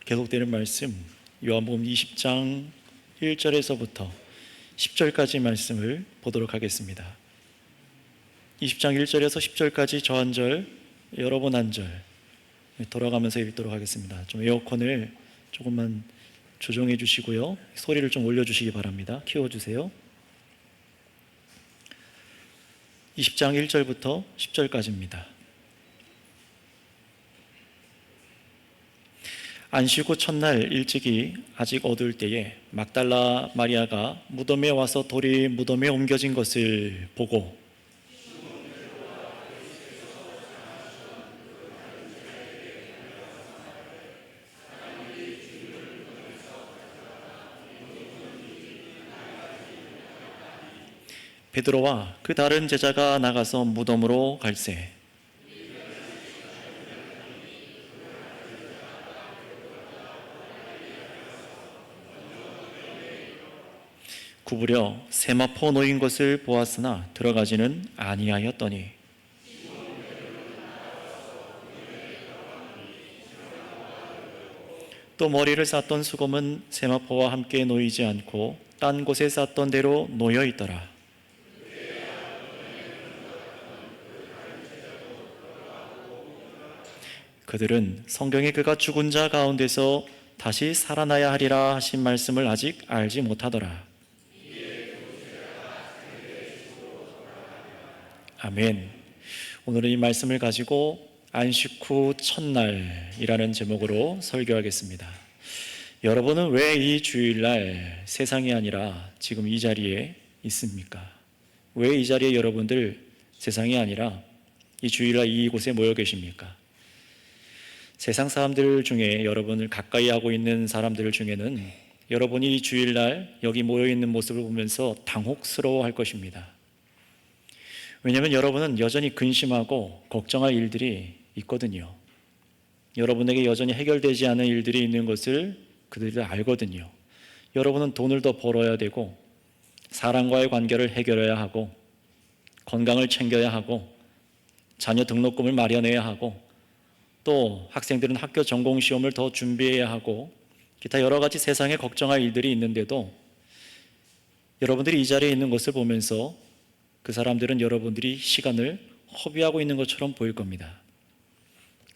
계속되는 말씀, 요한복음 20장 1절에서부터 10절까지 말씀을 보도록 하겠습니다. 20장 1절에서 10절까지 저 한 절, 여러분 한 절 돌아가면서 읽도록 하겠습니다. 좀 에어컨을 조금만 조정해 주시고요, 소리를 좀 올려주시기 바랍니다. 키워주세요. 20장 1절부터 10절까지입니다. 안식 후 첫날 일찍이 아직 어두울 때에 막달라 마리아가 무덤에 와서 돌이 무덤에 옮겨진 것을 보고 베드로와 그 다른 제자가 나가서 무덤으로 갈새 구부려 세마포 놓인 것을 보았으나 들어가지는 아니하였더니 또 머리를 쌌던 수검은 세마포와 함께 놓이지 않고 딴 곳에 쌌던 대로 놓여 있더라. 그들은 성경에 그가 죽은 자 가운데서 다시 살아나야 하리라 하신 말씀을 아직 알지 못하더라. 아멘. 오늘은 이 말씀을 가지고 안식 후 첫날이라는 제목으로 설교하겠습니다. 여러분은 왜 이 주일날 세상이 아니라 지금 이 자리에 있습니까? 왜 이 자리에 여러분들 세상이 아니라 이 주일날 이곳에 모여 계십니까? 세상 사람들 중에 여러분을 가까이 하고 있는 사람들 중에는 여러분이 이 주일날 여기 모여 있는 모습을 보면서 당혹스러워 할 것입니다. 왜냐하면 여러분은 여전히 근심하고 걱정할 일들이 있거든요. 여러분에게 여전히 해결되지 않은 일들이 있는 것을 그들이 알거든요. 여러분은 돈을 더 벌어야 되고 사람과의 관계를 해결해야 하고 건강을 챙겨야 하고 자녀 등록금을 마련해야 하고 또 학생들은 학교 전공시험을 더 준비해야 하고 기타 여러 가지 세상에 걱정할 일들이 있는데도 여러분들이 이 자리에 있는 것을 보면서 그 사람들은 여러분들이 시간을 허비하고 있는 것처럼 보일 겁니다.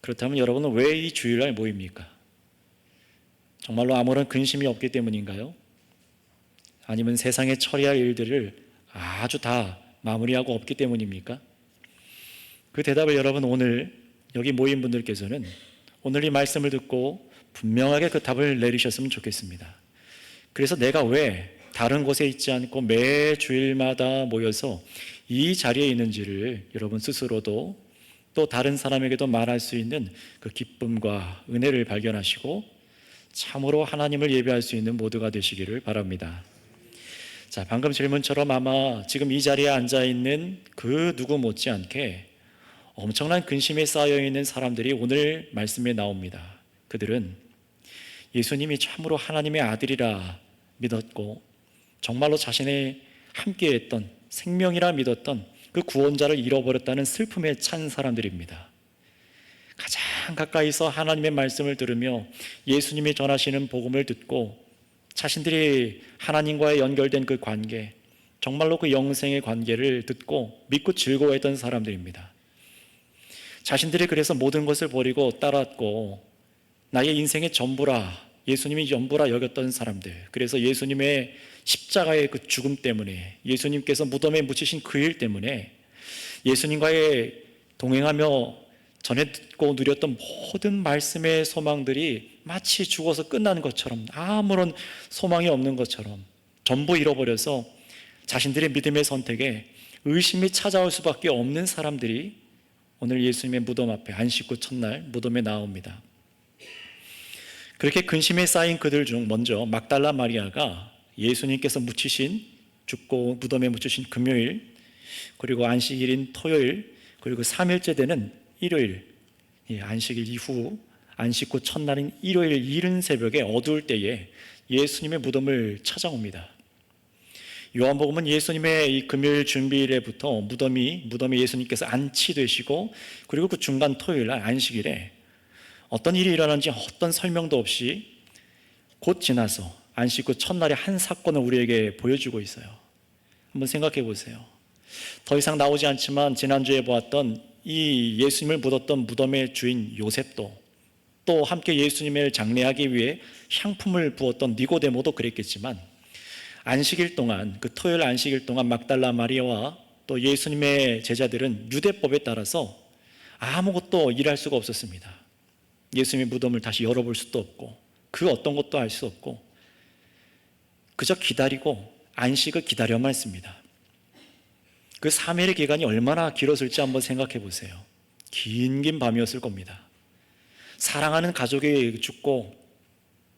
그렇다면 여러분은 왜 이 주일날 모입니까? 정말로 아무런 근심이 없기 때문인가요? 아니면 세상에 처리할 일들을 아주 다 마무리하고 없기 때문입니까? 그 대답을 여러분 오늘 여기 모인 분들께서는 오늘 이 말씀을 듣고 분명하게 그 답을 내리셨으면 좋겠습니다. 그래서 내가 왜 다른 곳에 있지 않고 매 주일마다 모여서 이 자리에 있는지를 여러분 스스로도 또 다른 사람에게도 말할 수 있는 그 기쁨과 은혜를 발견하시고 참으로 하나님을 예배할 수 있는 모두가 되시기를 바랍니다. 자, 방금 질문처럼 아마 지금 이 자리에 앉아있는 그 누구 못지않게 엄청난 근심에 쌓여있는 사람들이 오늘 말씀에 나옵니다. 그들은 예수님이 참으로 하나님의 아들이라 믿었고 정말로 자신의 함께했던 생명이라 믿었던 그 구원자를 잃어버렸다는 슬픔에 찬 사람들입니다. 가장 가까이서 하나님의 말씀을 들으며 예수님이 전하시는 복음을 듣고 자신들이 하나님과의 연결된 그 관계, 정말로 그 영생의 관계를 듣고 믿고 즐거워했던 사람들입니다. 자신들이 그래서 모든 것을 버리고 따랐고 나의 인생의 전부라, 예수님이 전부라 여겼던 사람들, 그래서 예수님의 십자가의 그 죽음 때문에, 예수님께서 무덤에 묻히신 그 일 때문에 예수님과의 동행하며 전에 듣고 누렸던 모든 말씀의 소망들이 마치 죽어서 끝나는 것처럼, 아무런 소망이 없는 것처럼 전부 잃어버려서 자신들의 믿음의 선택에 의심이 찾아올 수밖에 없는 사람들이 오늘 예수님의 무덤 앞에 안식 후 첫날 무덤에 나옵니다. 그렇게 근심에 쌓인 그들 중 먼저 막달라 마리아가 예수님께서 죽고 무덤에 묻히신 금요일, 그리고 안식일인 토요일, 그리고 3일째 되는 일요일, 안식일 이후 안식 후 첫날인 일요일 이른 새벽에 어두울 때에 예수님의 무덤을 찾아옵니다. 요한복음은 예수님의 이 금요일 준비일에부터 무덤에 예수님께서 안치되시고 그리고 그 중간 토요일 날 안식일에 어떤 일이 일어난지 어떤 설명도 없이 곧 지나서 안식 후 첫날의 한 사건을 우리에게 보여주고 있어요. 한번 생각해 보세요. 더 이상 나오지 않지만 지난주에 보았던 이 예수님을 묻었던 무덤의 주인 요셉도, 또 함께 예수님을 장례하기 위해 향품을 부었던 니고데모도 그랬겠지만, 안식일 동안, 그 토요일 안식일 동안 막달라 마리아와 또 예수님의 제자들은 유대법에 따라서 아무것도 일할 수가 없었습니다. 예수님의 무덤을 다시 열어볼 수도 없고 그 어떤 것도 알 수 없고 그저 기다리고 안식을 기다려만 했습니다. 그 3일의 기간이 얼마나 길었을지 한번 생각해 보세요. 긴 밤이었을 겁니다. 사랑하는 가족이 죽고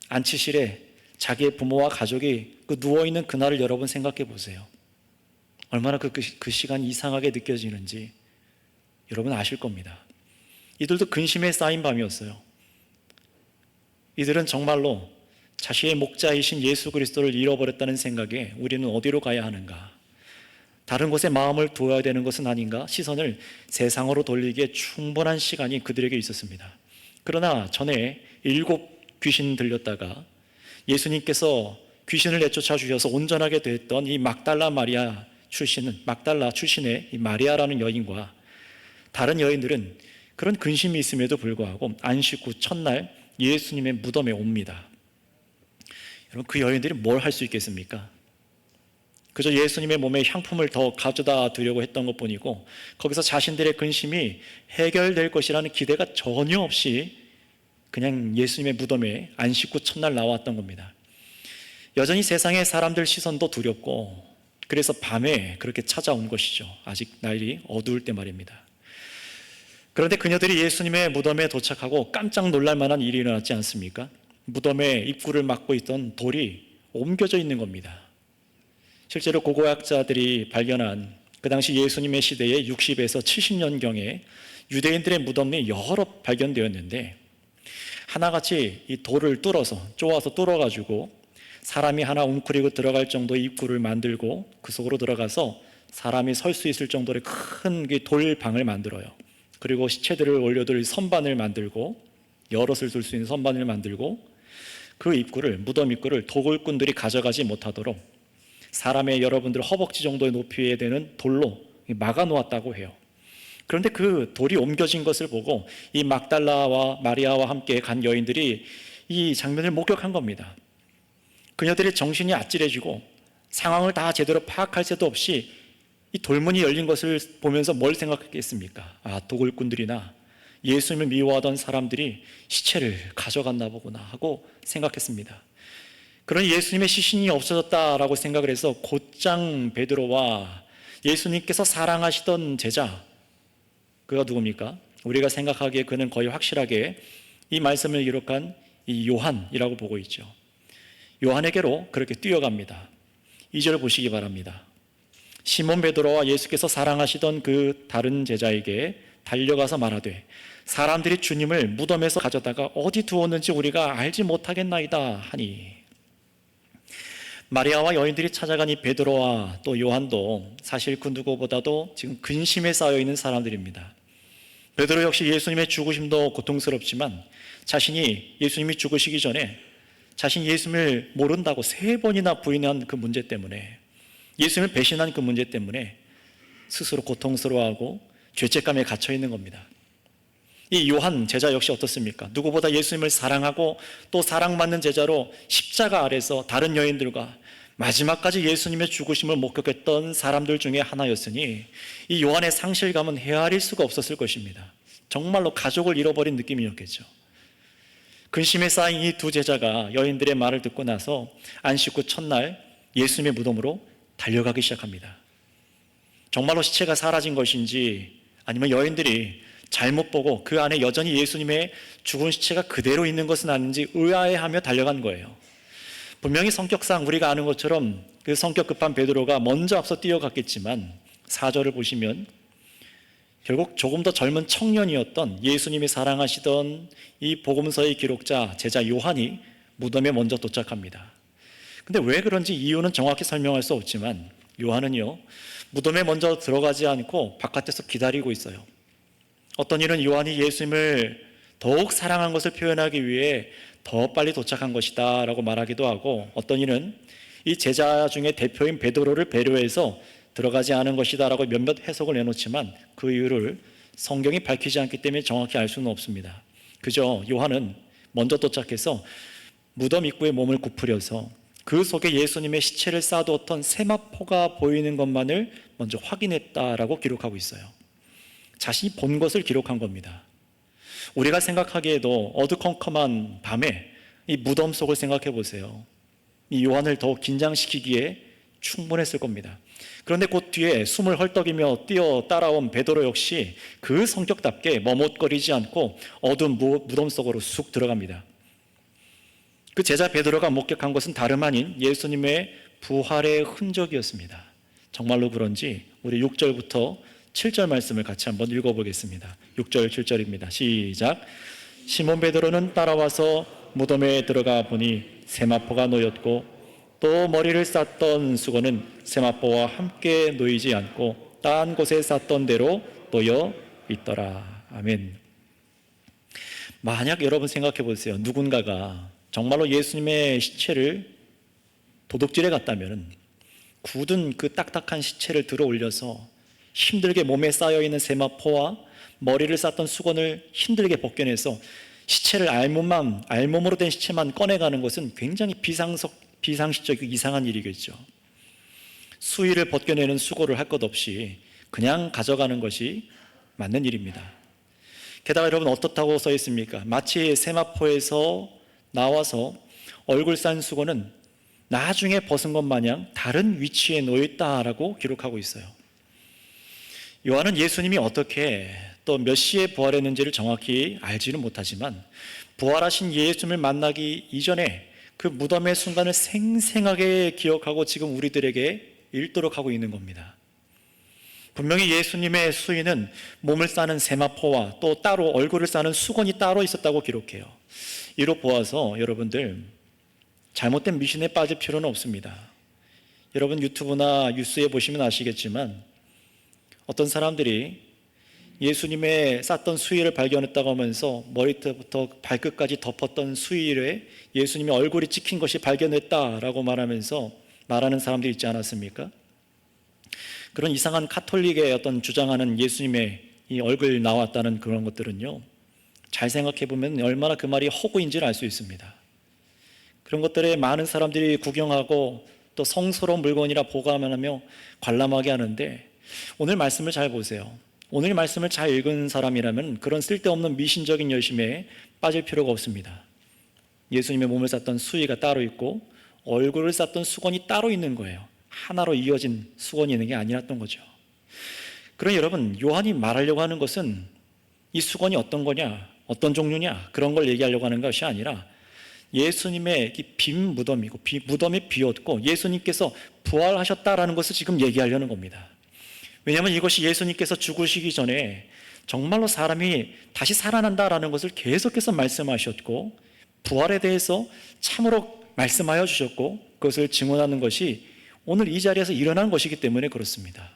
안치실에 자기의 부모와 가족이 누워있는 그날을 여러분 생각해 보세요. 얼마나 그 시간이 이상하게 느껴지는지 여러분 아실 겁니다. 이들도 근심에 쌓인 밤이었어요. 이들은 정말로 자신의 목자이신 예수 그리스도를 잃어버렸다는 생각에 우리는 어디로 가야 하는가? 다른 곳에 마음을 두어야 되는 것은 아닌가? 시선을 세상으로 돌리기에 충분한 시간이 그들에게 있었습니다. 그러나 전에 7 귀신 들렸다가 예수님께서 귀신을 내쫓아 주셔서 온전하게 됐던 이 막달라 출신의 이 마리아라는 여인과 다른 여인들은 그런 근심이 있음에도 불구하고 안식 후 첫날 예수님의 무덤에 옵니다. 여러분, 그 여인들이 뭘 할 수 있겠습니까? 그저 예수님의 몸에 향품을 더 가져다 드리려고 했던 것뿐이고 거기서 자신들의 근심이 해결될 것이라는 기대가 전혀 없이 그냥 예수님의 무덤에 안식 후 첫날 나왔던 겁니다. 여전히 세상의 사람들 시선도 두렵고 그래서 밤에 그렇게 찾아온 것이죠. 아직 날이 어두울 때 말입니다. 그런데 그녀들이 예수님의 무덤에 도착하고 깜짝 놀랄 만한 일이 일어났지 않습니까? 무덤의 입구를 막고 있던 돌이 옮겨져 있는 겁니다. 실제로 고고학자들이 발견한 그 당시 예수님의 시대에 60에서 70년경에 유대인들의 무덤이 여러 발견되었는데 하나같이 이 돌을 쪼아서 뚫어가지고 사람이 하나 웅크리고 들어갈 정도의 입구를 만들고 그 속으로 들어가서 사람이 설 수 있을 정도의 큰 돌방을 만들어요. 그리고 시체들을 올려둘 선반을 만들고 여럿을 둘 수 있는 선반을 만들고 그 무덤 입구를 도굴꾼들이 가져가지 못하도록 사람의 여러분들 허벅지 정도의 높이에 되는 돌로 막아 놓았다고 해요. 그런데 그 돌이 옮겨진 것을 보고 이 막달라와 마리아와 함께 간 여인들이 이 장면을 목격한 겁니다. 그녀들의 정신이 아찔해지고 상황을 다 제대로 파악할 새도 없이 이 돌문이 열린 것을 보면서 뭘 생각했겠습니까? 도굴꾼들이나 예수님을 미워하던 사람들이 시체를 가져갔나 보구나 하고 생각했습니다. 그러니 예수님의 시신이 없어졌다라고 생각을 해서 곧장 베드로와 예수님께서 사랑하시던 제자, 그가 누굽니까? 우리가 생각하기에 그는 거의 확실하게 이 말씀을 기록한 이 요한이라고 보고 있죠. 요한에게로 그렇게 뛰어갑니다. 2절 보시기 바랍니다. 시몬 베드로와 예수께서 사랑하시던 그 다른 제자에게 달려가서 말하되 사람들이 주님을 무덤에서 가져다가 어디 두었는지 우리가 알지 못하겠나이다 하니, 마리아와 여인들이 찾아간 이 베드로와 또 요한도 사실 그 누구보다도 지금 근심에 쌓여 있는 사람들입니다. 베드로 역시 예수님의 죽으심도 고통스럽지만 자신이 예수님이 죽으시기 전에 자신이 예수님을 모른다고 3번이나 부인한 그 문제 때문에, 예수님을 배신한 그 문제 때문에 스스로 고통스러워하고 죄책감에 갇혀 있는 겁니다. 이 요한 제자 역시 어떻습니까? 누구보다 예수님을 사랑하고 또 사랑받는 제자로 십자가 아래서 다른 여인들과 마지막까지 예수님의 죽으심을 목격했던 사람들 중에 하나였으니 이 요한의 상실감은 헤아릴 수가 없었을 것입니다. 정말로 가족을 잃어버린 느낌이었겠죠. 근심에 쌓인 이 2 제자가 여인들의 말을 듣고 나서 안식 후 첫날 예수님의 무덤으로 달려가기 시작합니다. 정말로 시체가 사라진 것인지 아니면 여인들이 잘못 보고 그 안에 여전히 예수님의 죽은 시체가 그대로 있는 것은 아닌지 의아해하며 달려간 거예요. 분명히 성격상 우리가 아는 것처럼 그 성격 급한 베드로가 먼저 앞서 뛰어갔겠지만 4절을 보시면 결국 조금 더 젊은 청년이었던 예수님이 사랑하시던 이 복음서의 기록자 제자 요한이 무덤에 먼저 도착합니다. 근데 왜 그런지 이유는 정확히 설명할 수 없지만 요한은요, 무덤에 먼저 들어가지 않고 바깥에서 기다리고 있어요. 어떤 이는 요한이 예수님을 더욱 사랑한 것을 표현하기 위해 더 빨리 도착한 것이다 라고 말하기도 하고, 어떤 이는 이 제자 중에 대표인 베드로를 배려해서 들어가지 않은 것이다 라고 몇몇 해석을 내놓지만 그 이유를 성경이 밝히지 않기 때문에 정확히 알 수는 없습니다. 그저 요한은 먼저 도착해서 무덤 입구에 몸을 굽으려서 그 속에 예수님의 시체를 쌓아두었던 세마포가 보이는 것만을 먼저 확인했다라고 기록하고 있어요. 자신이 본 것을 기록한 겁니다. 우리가 생각하기에도 어두컴컴한 밤에 이 무덤 속을 생각해 보세요. 이 요한을 더욱 긴장시키기에 충분했을 겁니다. 그런데 곧 뒤에 숨을 헐떡이며 뛰어 따라온 베드로 역시 그 성격답게 머뭇거리지 않고 어두운 무덤 속으로 쑥 들어갑니다. 그 제자 베드로가 목격한 것은 다름 아닌 예수님의 부활의 흔적이었습니다. 정말로 그런지 우리 6절부터 7절 말씀을 같이 한번 읽어보겠습니다. 6절 7절입니다. 시작. 시몬 베드로는 따라와서 무덤에 들어가 보니 세마포가 놓였고 또 머리를 쌌던 수건은 세마포와 함께 놓이지 않고 딴 곳에 쌌던 대로 놓여 있더라. 아멘. 만약 여러분 생각해 보세요. 누군가가 정말로 예수님의 시체를 도둑질해 갔다면 굳은 그 딱딱한 시체를 들어 올려서 힘들게 몸에 쌓여있는 세마포와 머리를 쌌던 수건을 힘들게 벗겨내서 시체를 알몸으로 된 시체만 꺼내가는 것은 굉장히 비상식적이고 이상한 일이겠죠. 수의를 벗겨내는 수고를 할 것 없이 그냥 가져가는 것이 맞는 일입니다. 게다가 여러분 어떻다고 써 있습니까? 마치 세마포에서 나와서 얼굴 싼 수건은 나중에 벗은 것 마냥 다른 위치에 놓였다라고 기록하고 있어요. 요한은 예수님이 어떻게 또 몇 시에 부활했는지를 정확히 알지는 못하지만 부활하신 예수님을 만나기 이전에 그 무덤의 순간을 생생하게 기억하고 지금 우리들에게 읽도록 하고 있는 겁니다. 분명히 예수님의 수의는 몸을 싸는 세마포와 또 따로 얼굴을 싸는 수건이 따로 있었다고 기록해요. 이로 보아서 여러분들 잘못된 미신에 빠질 필요는 없습니다. 여러분 유튜브나 뉴스에 보시면 아시겠지만 어떤 사람들이 예수님의 쌌던 수의를 발견했다고 하면서 머리부터 발끝까지 덮었던 수의에 예수님의 얼굴이 찍힌 것이 발견됐다라고 말하면서 말하는 사람들이 있지 않았습니까? 그런 이상한 카톨릭의 어떤 주장하는 예수님의 이 얼굴 나왔다는 그런 것들은요, 잘 생각해 보면 얼마나 그 말이 허구인지를 알 수 있습니다. 그런 것들에 많은 사람들이 구경하고 또 성스러운 물건이라 보관하며 관람하게 하는데, 오늘 말씀을 잘 보세요. 오늘 말씀을 잘 읽은 사람이라면 그런 쓸데없는 미신적인 열심에 빠질 필요가 없습니다. 예수님의 몸을 쌌던 수의가 따로 있고 얼굴을 쌌던 수건이 따로 있는 거예요. 하나로 이어진 수건이 있는 게 아니었던 거죠. 그러니 여러분, 요한이 말하려고 하는 것은 이 수건이 어떤 거냐, 어떤 종류냐, 그런 걸 얘기하려고 하는 것이 아니라 예수님의 빈 무덤이고 무덤이 비었고 예수님께서 부활하셨다라는 것을 지금 얘기하려는 겁니다. 왜냐하면 이것이 예수님께서 죽으시기 전에 정말로 사람이 다시 살아난다라는 것을 계속해서 말씀하셨고 부활에 대해서 참으로 말씀하여 주셨고 그것을 증언하는 것이 오늘 이 자리에서 일어난 것이기 때문에 그렇습니다.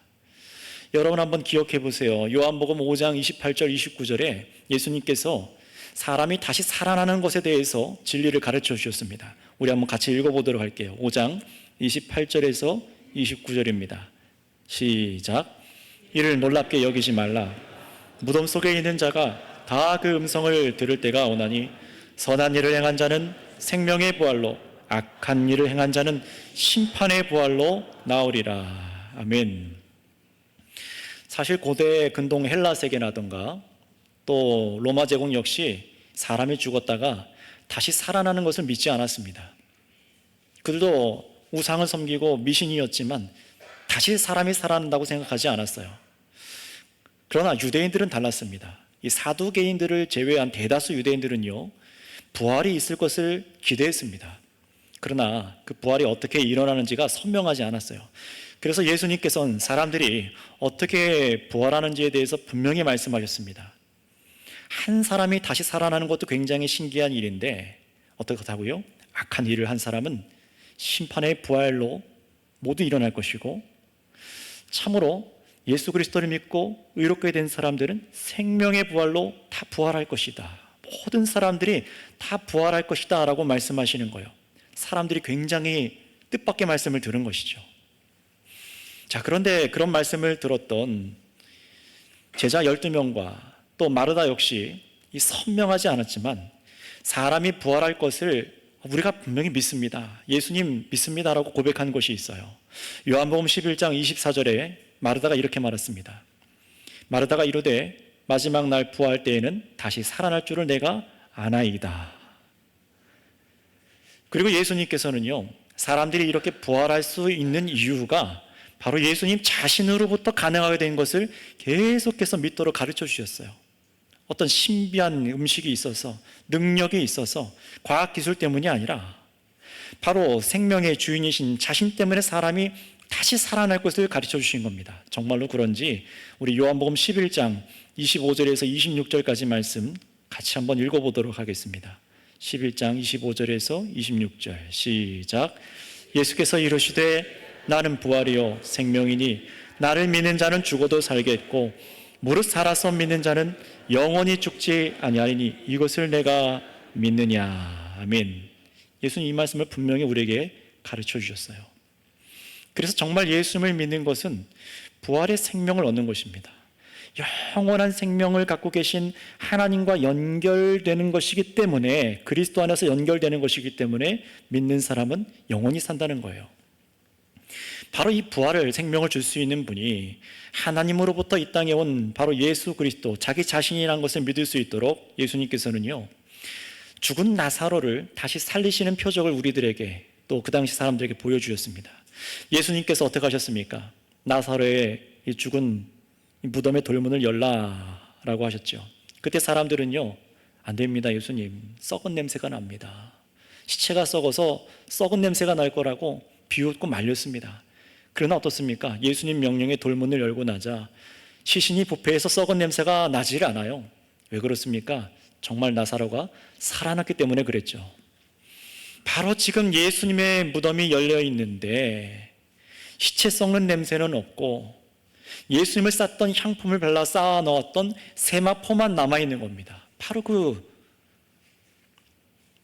여러분 한번 기억해 보세요. 요한복음 5장 28절 29절에 예수님께서 사람이 다시 살아나는 것에 대해서 진리를 가르쳐 주셨습니다. 우리 한번 같이 읽어보도록 할게요. 5장 28절에서 29절입니다. 시작. 이를 놀랍게 여기지 말라. 무덤 속에 있는 자가 다 그 음성을 들을 때가 오나니 선한 일을 행한 자는 생명의 부활로, 악한 일을 행한 자는 심판의 부활로 나오리라. 아멘. 사실 고대 근동 헬라 세계라든가 또 로마 제국 역시 사람이 죽었다가 다시 살아나는 것을 믿지 않았습니다. 그들도 우상을 섬기고 미신이었지만 다시 사람이 살아난다고 생각하지 않았어요. 그러나 유대인들은 달랐습니다. 이 사두개인들을 제외한 대다수 유대인들은요, 부활이 있을 것을 기대했습니다. 그러나 그 부활이 어떻게 일어나는지가 선명하지 않았어요. 그래서 예수님께서는 사람들이 어떻게 부활하는지에 대해서 분명히 말씀하셨습니다. 한 사람이 다시 살아나는 것도 굉장히 신기한 일인데 어떻다고요? 악한 일을 한 사람은 심판의 부활로 모두 일어날 것이고 참으로 예수 그리스도를 믿고 의롭게 된 사람들은 생명의 부활로 다 부활할 것이다. 모든 사람들이 다 부활할 것이다 라고 말씀하시는 거예요. 사람들이 굉장히 뜻밖의 말씀을 들은 것이죠. 자, 그런데 그런 말씀을 들었던 제자 12명과 또 마르다 역시 이 선명하지 않았지만 사람이 부활할 것을 우리가 분명히 믿습니다, 예수님 믿습니다라고 고백한 것이 있어요. 요한복음 11장 24절에 마르다가 이렇게 말했습니다. 마르다가 이르되 마지막 날 부활 때에는 다시 살아날 줄을 내가 아나이다. 그리고 예수님께서는요, 사람들이 이렇게 부활할 수 있는 이유가 바로 예수님 자신으로부터 가능하게 된 것을 계속해서 믿도록 가르쳐 주셨어요. 어떤 신비한 음식이 있어서, 능력이 있어서, 과학기술 때문이 아니라 바로 생명의 주인이신 자신 때문에 사람이 다시 살아날 것을 가르쳐 주신 겁니다. 정말로 그런지 우리 요한복음 11장 25절에서 26절까지 말씀 같이 한번 읽어보도록 하겠습니다. 11장 25절에서 26절 시작. 예수께서 이르시되 나는 부활이요 생명이니 나를 믿는 자는 죽어도 살겠고 무릇 살아서 믿는 자는 영원히 죽지 아니하리니 이것을 내가 믿느냐. 아멘. 예수님 이 말씀을 분명히 우리에게 가르쳐 주셨어요. 그래서 정말 예수님을 믿는 것은 부활의 생명을 얻는 것입니다. 영원한 생명을 갖고 계신 하나님과 연결되는 것이기 때문에, 그리스도 안에서 연결되는 것이기 때문에 믿는 사람은 영원히 산다는 거예요. 바로 이 부활을, 생명을 줄 수 있는 분이 하나님으로부터 이 땅에 온 바로 예수 그리스도, 자기 자신이라는 것을 믿을 수 있도록 예수님께서는요, 죽은 나사로를 다시 살리시는 표적을 우리들에게, 또 그 당시 사람들에게 보여주셨습니다. 예수님께서 어떻게 하셨습니까? 나사로의 이 죽은 무덤의 돌문을 열라라고 하셨죠. 그때 사람들은요, 안 됩니다 예수님, 썩은 냄새가 납니다, 시체가 썩어서 썩은 냄새가 날 거라고 비웃고 말렸습니다. 그러나 어떻습니까? 예수님 명령에 돌문을 열고 나자 시신이 부패해서 썩은 냄새가 나질 않아요. 왜 그렇습니까? 정말 나사로가 살아났기 때문에 그랬죠. 바로 지금 예수님의 무덤이 열려 있는데 시체 썩는 냄새는 없고 예수님을 쌌던 향품을 발라 쌓아 넣었던 세마포만 남아있는 겁니다. 바로 그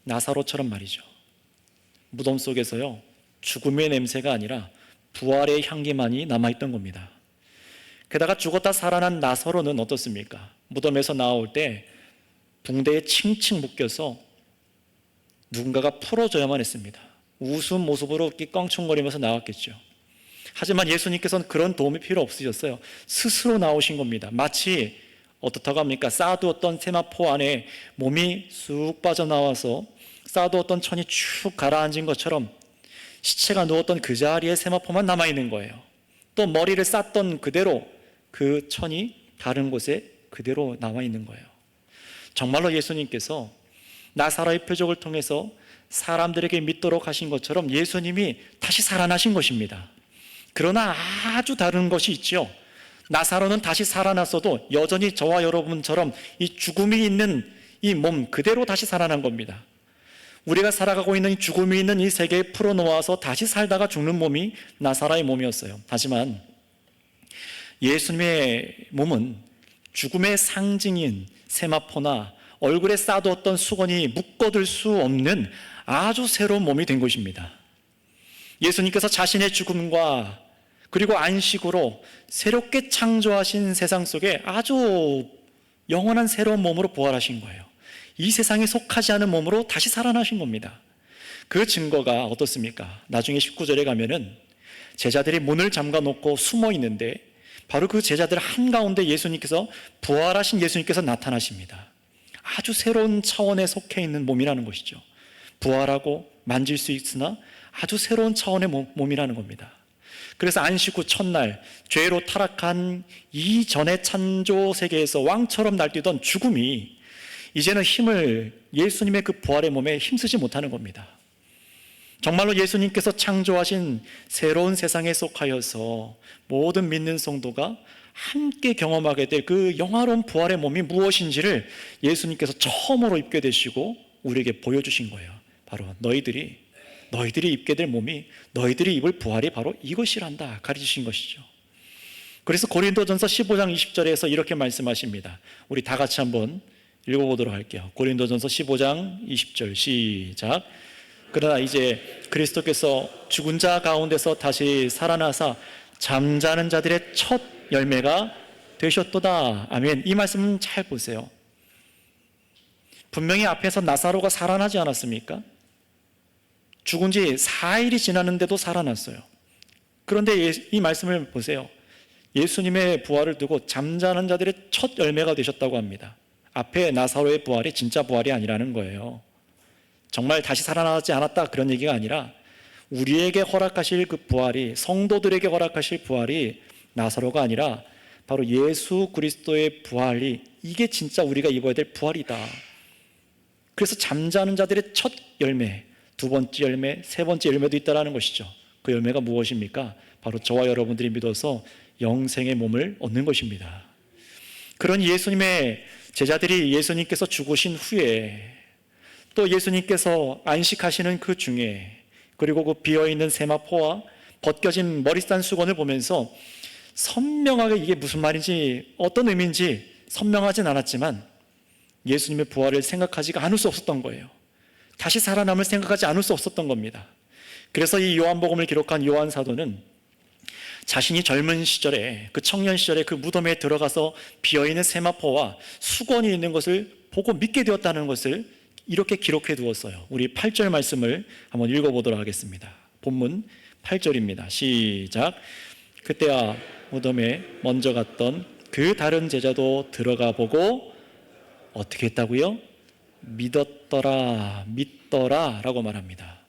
나사로처럼 말이죠. 무덤 속에서요, 죽음의 냄새가 아니라 부활의 향기만이 남아있던 겁니다. 게다가 죽었다 살아난 나사로는 어떻습니까? 무덤에서 나올 때 붕대에 칭칭 묶여서 누군가가 풀어줘야만 했습니다. 우스운 모습으로 이렇게 껑충거리면서 나왔겠죠. 하지만 예수님께서는 그런 도움이 필요 없으셨어요. 스스로 나오신 겁니다. 마치 어떻다고 합니까? 쌓아두었던 세마포 안에 몸이 쑥 빠져나와서 쌓아두었던 천이 쭉 가라앉은 것처럼 시체가 누웠던 그 자리에 세마포만 남아있는 거예요. 또 머리를 쌌던 그대로 그 천이 다른 곳에 그대로 남아있는 거예요. 정말로 예수님께서 나사로의 표적을 통해서 사람들에게 믿도록 하신 것처럼 예수님이 다시 살아나신 것입니다. 그러나 아주 다른 것이 있죠. 나사로는 다시 살아났어도 여전히 저와 여러분처럼 이 죽음이 있는 이 몸 그대로 다시 살아난 겁니다. 우리가 살아가고 있는 죽음이 있는 이 세계에 풀어놓아서 다시 살다가 죽는 몸이 나사로의 몸이었어요. 하지만 예수님의 몸은 죽음의 상징인 세마포나 얼굴에 쌓아두었던 수건이 묶어둘 수 없는 아주 새로운 몸이 된 것입니다. 예수님께서 자신의 죽음과 그리고 안식으로 새롭게 창조하신 세상 속에 아주 영원한 새로운 몸으로 부활하신 거예요. 이 세상에 속하지 않은 몸으로 다시 살아나신 겁니다. 그 증거가 어떻습니까? 나중에 19절에 가면은 제자들이 문을 잠가 놓고 숨어 있는데 바로 그 제자들 한가운데 예수님께서, 부활하신 예수님께서 나타나십니다. 아주 새로운 차원에 속해 있는 몸이라는 것이죠. 부활하고 만질 수 있으나 아주 새로운 차원의 몸이라는 겁니다. 그래서 안식 후 첫날 죄로 타락한 이전의 창조 세계에서 왕처럼 날뛰던 죽음이 이제는 힘을, 예수님의 그 부활의 몸에 힘쓰지 못하는 겁니다. 정말로 예수님께서 창조하신 새로운 세상에 속하여서 모든 믿는 성도가 함께 경험하게 될 그 영화로운 부활의 몸이 무엇인지를 예수님께서 처음으로 입게 되시고 우리에게 보여주신 거예요. 바로 너희들이 입게 될 몸이, 너희들이 입을 부활이 바로 이것이란다 가르치신 것이죠. 그래서 고린도전서 15장 20절에서 이렇게 말씀하십니다. 우리 다 같이 한번 읽어보도록 할게요. 고린도전서 15장 20절 시작. 그러나 이제 그리스도께서 죽은 자 가운데서 다시 살아나사 잠자는 자들의 첫 열매가 되셨도다. 아멘. 이 말씀 잘 보세요. 분명히 앞에서 나사로가 살아나지 않았습니까? 죽은 지 4일이 지났는데도 살아났어요. 그런데 이 말씀을 보세요. 예수님의 부활을 두고 잠자는 자들의 첫 열매가 되셨다고 합니다. 앞에 나사로의 부활이 진짜 부활이 아니라는 거예요. 정말 다시 살아나지 않았다 그런 얘기가 아니라 우리에게 허락하실 그 부활이, 성도들에게 허락하실 부활이 나사로가 아니라 바로 예수 그리스도의 부활이, 이게 진짜 우리가 입어야 될 부활이다. 그래서 잠자는 자들의 첫 열매, 두 번째 열매, 세 번째 열매도 있다는 것이죠. 그 열매가 무엇입니까? 바로 저와 여러분들이 믿어서 영생의 몸을 얻는 것입니다. 그런 예수님의 제자들이 예수님께서 죽으신 후에, 또 예수님께서 안식하시는 그 중에, 그리고 그 비어있는 세마포와 벗겨진 머리산 수건을 보면서 선명하게 이게 무슨 말인지, 어떤 의미인지 선명하진 않았지만 예수님의 부활을 생각하지가 않을 수 없었던 거예요. 다시 살아남을 생각하지 않을 수 없었던 겁니다. 그래서 이 요한복음을 기록한 요한 사도는 자신이 젊은 시절에, 그 청년 시절에 그 무덤에 들어가서 비어있는 세마포와 수건이 있는 것을 보고 믿게 되었다는 것을 이렇게 기록해 두었어요. 우리 8절 말씀을 한번 읽어보도록 하겠습니다. 본문 8절입니다. 시작. 그때야 무덤에 먼저 갔던 그 다른 제자도 들어가 보고 어떻게 했다고요? 믿었더라, 믿더라 라고 말합니다.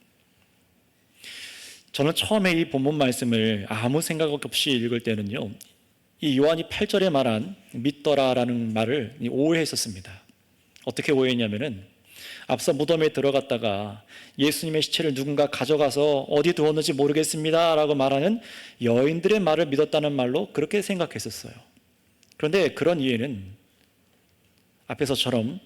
저는 처음에 이 본문 말씀을 아무 생각 없이 읽을 때는요, 이 요한이 8절에 말한 믿더라라는 말을 오해했었습니다. 어떻게 오해했냐면은, 앞서 무덤에 들어갔다가 예수님의 시체를 누군가 가져가서 어디 두었는지 모르겠습니다 라고 말하는 여인들의 말을 믿었다는 말로 그렇게 생각했었어요. 그런데 그런 이해는 앞에서처럼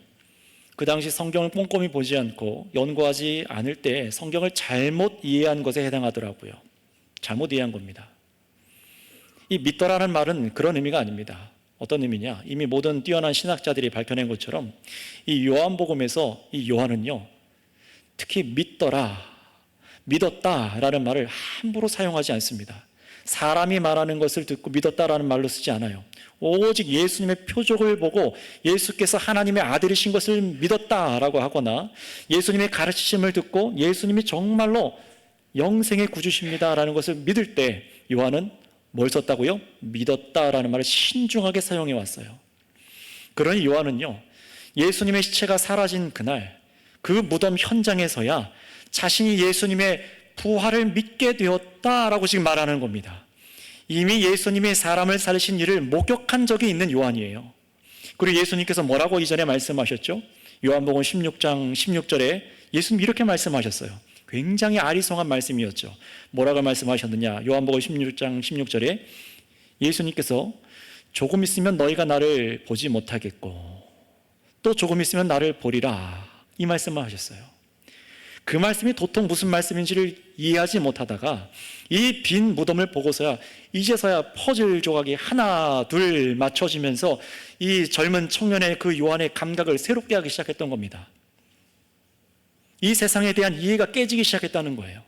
그 당시 성경을 꼼꼼히 보지 않고 연구하지 않을 때 성경을 잘못 이해한 것에 해당하더라고요. 잘못 이해한 겁니다. 이 믿더라는 말은 그런 의미가 아닙니다. 어떤 의미냐? 이미 모든 뛰어난 신학자들이 밝혀낸 것처럼 이 요한복음에서 이 요한은요, 특히 믿더라, 믿었다라는 말을 함부로 사용하지 않습니다. 사람이 말하는 것을 듣고 믿었다라는 말로 쓰지 않아요. 오직 예수님의 표적을 보고 예수께서 하나님의 아들이신 것을 믿었다라고 하거나, 예수님의 가르치심을 듣고 예수님이 정말로 영생의 구주십니다라는 것을 믿을 때 요한은 뭘 썼다고요? 믿었다라는 말을 신중하게 사용해 왔어요. 그러니 요한은요, 예수님의 시체가 사라진 그날 그 무덤 현장에서야 자신이 예수님의 부활을 믿게 되었다라고 지금 말하는 겁니다. 이미 예수님이 사람을 살리신 일을 목격한 적이 있는 요한이에요. 그리고 예수님께서 뭐라고 이전에 말씀하셨죠? 요한복음 16장 16절에 예수님 이렇게 말씀하셨어요. 굉장히 아리송한 말씀이었죠. 뭐라고 말씀하셨느냐? 요한복음 16장 16절에 예수님께서 조금 있으면 너희가 나를 보지 못하겠고 또 조금 있으면 나를 보리라, 이 말씀을 하셨어요. 그 말씀이 도통 무슨 말씀인지를 이해하지 못하다가 이 빈 무덤을 보고서야 이제서야 퍼즐 조각이 하나 둘 맞춰지면서 이 젊은 청년의 그 요한의 감각을 새롭게 하기 시작했던 겁니다. 이 세상에 대한 이해가 깨지기 시작했다는 거예요.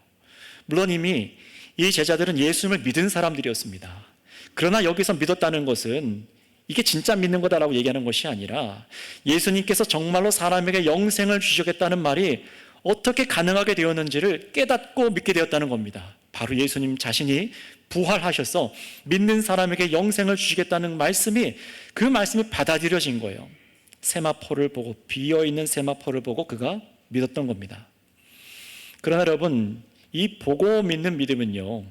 물론 이미 이 제자들은 예수님을 믿은 사람들이었습니다. 그러나 여기서 믿었다는 것은 이게 진짜 믿는 거다라고 얘기하는 것이 아니라 예수님께서 정말로 사람에게 영생을 주시겠다는 말이 어떻게 가능하게 되었는지를 깨닫고 믿게 되었다는 겁니다. 바로 예수님 자신이 부활하셔서 믿는 사람에게 영생을 주시겠다는 말씀이, 그 말씀이 받아들여진 거예요. 세마포를 보고, 비어있는 세마포를 보고 그가 믿었던 겁니다. 그러나 여러분, 이 보고 믿는 믿음은요,